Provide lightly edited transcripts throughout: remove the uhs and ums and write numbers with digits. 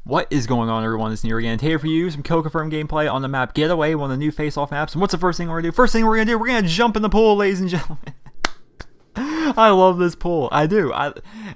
What is going on, everyone? It's Nero again. Here for you, some kill confirmed gameplay on the map Getaway, one of the new face-off maps. And what's the first thing we're gonna do? First thing we're gonna jump in the pool, ladies and gentlemen. I love this pool. I do.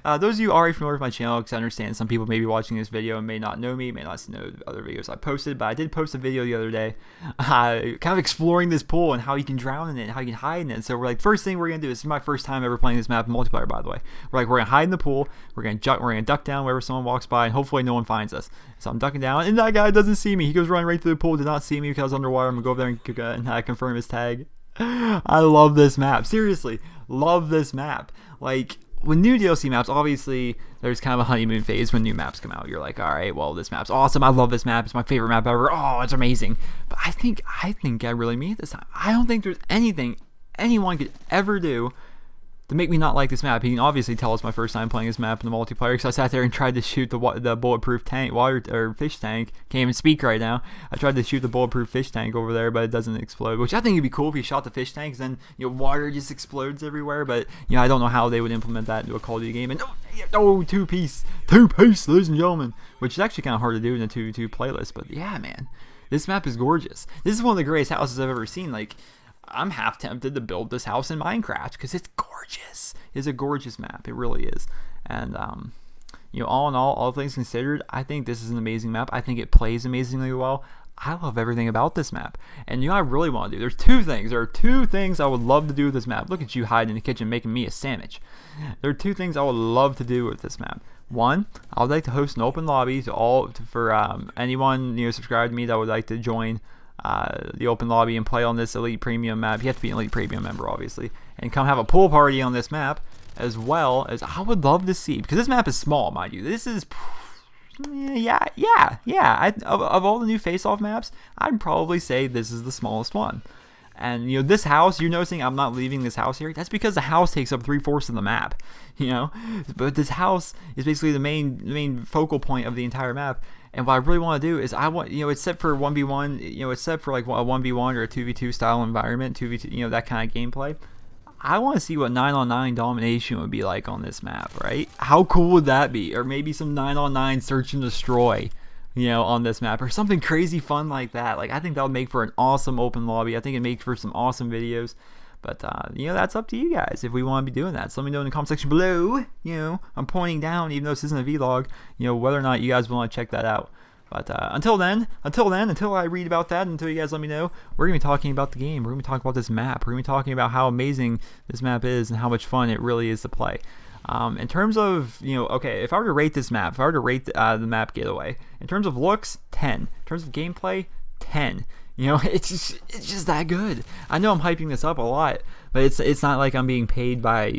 Those of you already familiar with my channel, because I understand some people may be watching this video and may not know me, may not know the other videos I posted, but I did post a video the other day kind of exploring this pool and how you can drown in it and how you can hide in it. So we're like, first thing we're going to do, this is my first time ever playing this map in multiplayer, by the way. We're going to hide in the pool, we're going to duck down wherever someone walks by, and hopefully no one finds us. So I'm ducking down, and that guy doesn't see me. He goes running right through the pool, did not see me because I was underwater. I'm going to go over there and confirm his tag. I love this map. Seriously, love this map. Like, when new DLC maps, obviously, there's kind of a honeymoon phase when new maps come out. You're like, all right, well, this map's awesome. I love this map. It's my favorite map ever. Oh, it's amazing. But I think I really mean it this time. I don't think there's anything anyone could ever do to make me not like this map. You can obviously tell it's my first time playing this map in the multiplayer, because I sat there and tried to shoot the bulletproof tank, fish tank. Can't even speak right now. I tried to shoot the bulletproof fish tank over there, but it doesn't explode, which I think would be cool if you shot the fish tanks, then water just explodes everywhere. But I don't know how they would implement that into a Call of Duty game. And two piece, ladies and gentlemen, which is actually kind of hard to do in a 2v2 playlist. But yeah, man, this map is gorgeous. This is one of the greatest houses I've ever seen. Like, I'm half tempted to build this house in Minecraft because it's gorgeous. It's a gorgeous map. It really is. And all in all things considered, I think this is an amazing map. I think it plays amazingly well. I love everything about this map. And I really want to do. There's two things. There are two things I would love to do with this map. Look at you hiding in the kitchen making me a sandwich. There are two things I would love to do with this map. One, I would like to host an open lobby for anyone subscribed to me that would like to join the open lobby and play on this Elite Premium map. You have to be an Elite Premium member, obviously, and come have a pool party on this map, as well as I would love to see, because this map is small, mind you. This is of all the new face-off maps, I'd probably say this is the smallest one. And this house, you're noticing I'm not leaving this house here. That's because the house takes up 3/4 of the map. But this house is basically the main focal point of the entire map. And what I really want to do is it's set for 1v1, it's set for like a 1v1 or a 2v2 style environment, 2v2, that kind of gameplay. I want to see what 9-on-9 domination would be like on this map, right? How cool would that be? Or maybe some 9-on-9 search and destroy, on this map, or something crazy fun like that. Like, I think that would make for an awesome open lobby. I think it'd make for some awesome videos. But, that's up to you guys if we want to be doing that. So let me know in the comment section below. I'm pointing down, even though this isn't a vlog, whether or not you guys want to check that out. But until I read about that, until you guys let me know, we're going to be talking about the game. We're going to be talking about this map. We're going to be talking about how amazing this map is and how much fun it really is to play. In terms of, okay, if I were to rate this map, if I were to rate the map Getaway, in terms of looks, 10. In terms of gameplay, 10. It's just that good. I know I'm hyping this up a lot, but it's not like I'm being paid by,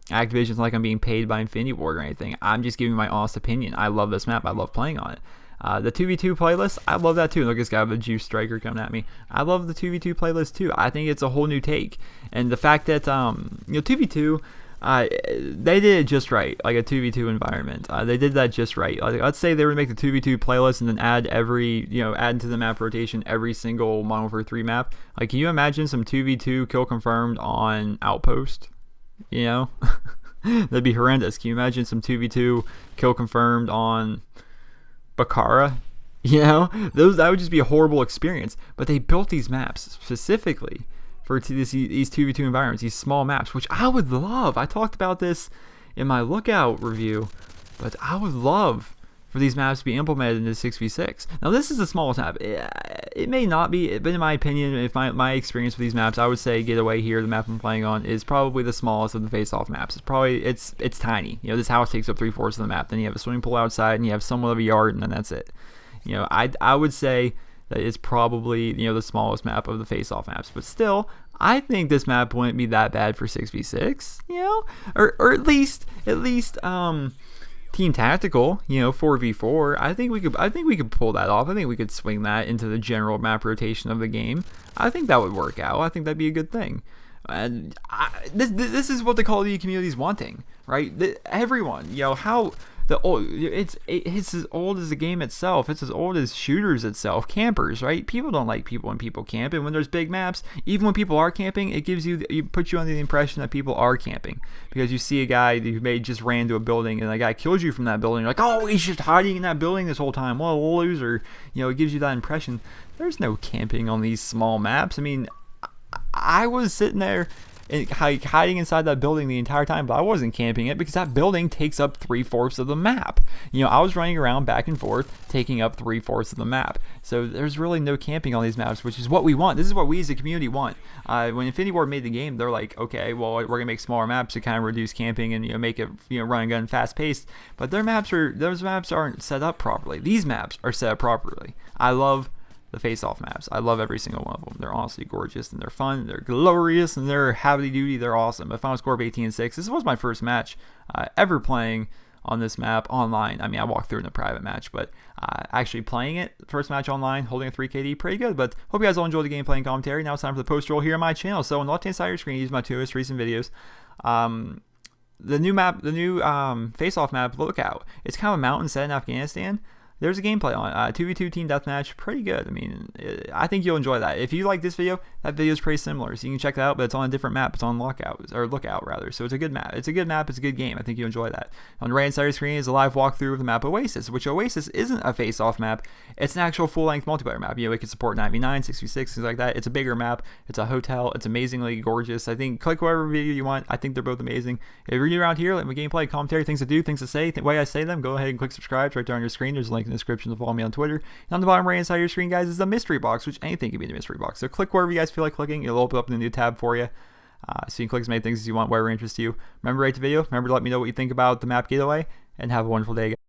Activision's like I'm being paid by Infinity Ward or anything. I'm just giving my honest opinion. I love this map. I love playing on it. The 2v2 playlist, I love that too. Look, this guy with a juice striker coming at me. I love the 2v2 playlist too. I think it's a whole new take. And the fact that, 2v2, they did it just right, like a 2v2 environment. They did that just right. Like, let's say they would make the 2v2 playlist and then add add into the map rotation every single Modern Warfare 3 map. Like, can you imagine some 2v2 kill confirmed on Outpost? That'd be horrendous. Can you imagine some 2v2 kill confirmed on Bakara? That would just be a horrible experience. But they built these maps specifically for these 2v2 environments, these small maps, which I would love. I talked about this in my Lookout review, but I would love for these maps to be implemented into 6v6. Now, this is the smallest map. It may not be, but in my opinion, if my experience with these maps, I would say Getaway here, the map I'm playing on, is probably the smallest of the face-off maps. It's tiny. This house takes up 3/4 of the map. Then you have a swimming pool outside, and you have somewhat of a yard, and then that's it. I would say that it's probably the smallest map of the face-off maps. But still, I think this map wouldn't be that bad for 6v6. Or at least Team Tactical, 4v4. I think we could pull that off. I think we could swing that into the general map rotation of the game. I think that would work out. I think that'd be a good thing. And this is what the Call of Duty community is wanting, right? Everyone, how It's as old as the game itself. It's as old as shooters itself. Campers, right? People don't like people when people camp, and when there's big maps, even when people are camping, it puts you under the impression that people are camping, because you see a guy who may just ran to a building and the guy kills you from that building. You're like, oh, he's just hiding in that building this whole time. What a loser! It gives you that impression. There's no camping on these small maps. I mean, I was sitting there hiding inside that building the entire time, but I wasn't camping it because that building takes up 3/4 of the map. I was running around back and forth, taking up 3/4 of the map. So there's really no camping on these maps, which is what we want. This is what we as a community want. When Infinity Ward made the game, they're like, okay, well, we're gonna make smaller maps to kind of reduce camping and make it run and gun fast paced. But those maps aren't set up properly. These maps are set up properly. I love the face-off maps. I love every single one of them. They're honestly gorgeous, and they're fun, they're glorious, and they're howdy doody. They're awesome. A final score of 18-6. This was my first match ever playing on this map online. I mean, I walked through in a private match, but actually playing it, first match online, holding a 3KD, pretty good. But hope you guys all enjoyed the gameplay and commentary. Now it's time for the post-roll here on my channel. So on the left-hand side of your screen, use my two most recent videos. The new face-off map, Lookout. It's kind of a mountain set in Afghanistan. There's a gameplay on it. 2v2 team deathmatch, pretty good. I mean, I think you'll enjoy that. If you like this video, that video is pretty similar, so you can check that out, but it's on a different map. It's on Lookout rather. So it's a good map. It's a good map. It's a good game. I think you'll enjoy that. On the right-hand side of the screen is a live walkthrough of the map Oasis, which Oasis isn't a face-off map. It's an actual full-length multiplayer map. It can support 9v9, 6v6, things like that. It's a bigger map. It's a hotel. It's amazingly gorgeous. I think click whatever video you want. I think they're both amazing. If you're new around here, let me gameplay, commentary, things to do, things to say, the way I say them, go ahead and click subscribe. It's right there on your screen. There's a link in the description to follow me on Twitter. And on the bottom right hand side of your screen, guys, is the mystery box, which anything can be in the mystery box. So click wherever you guys feel like clicking. It'll open up a new tab for you. So you can click as many things as you want, whatever interests you. Remember to rate the video. Remember to let me know what you think about the map Getaway. And have a wonderful day, guys.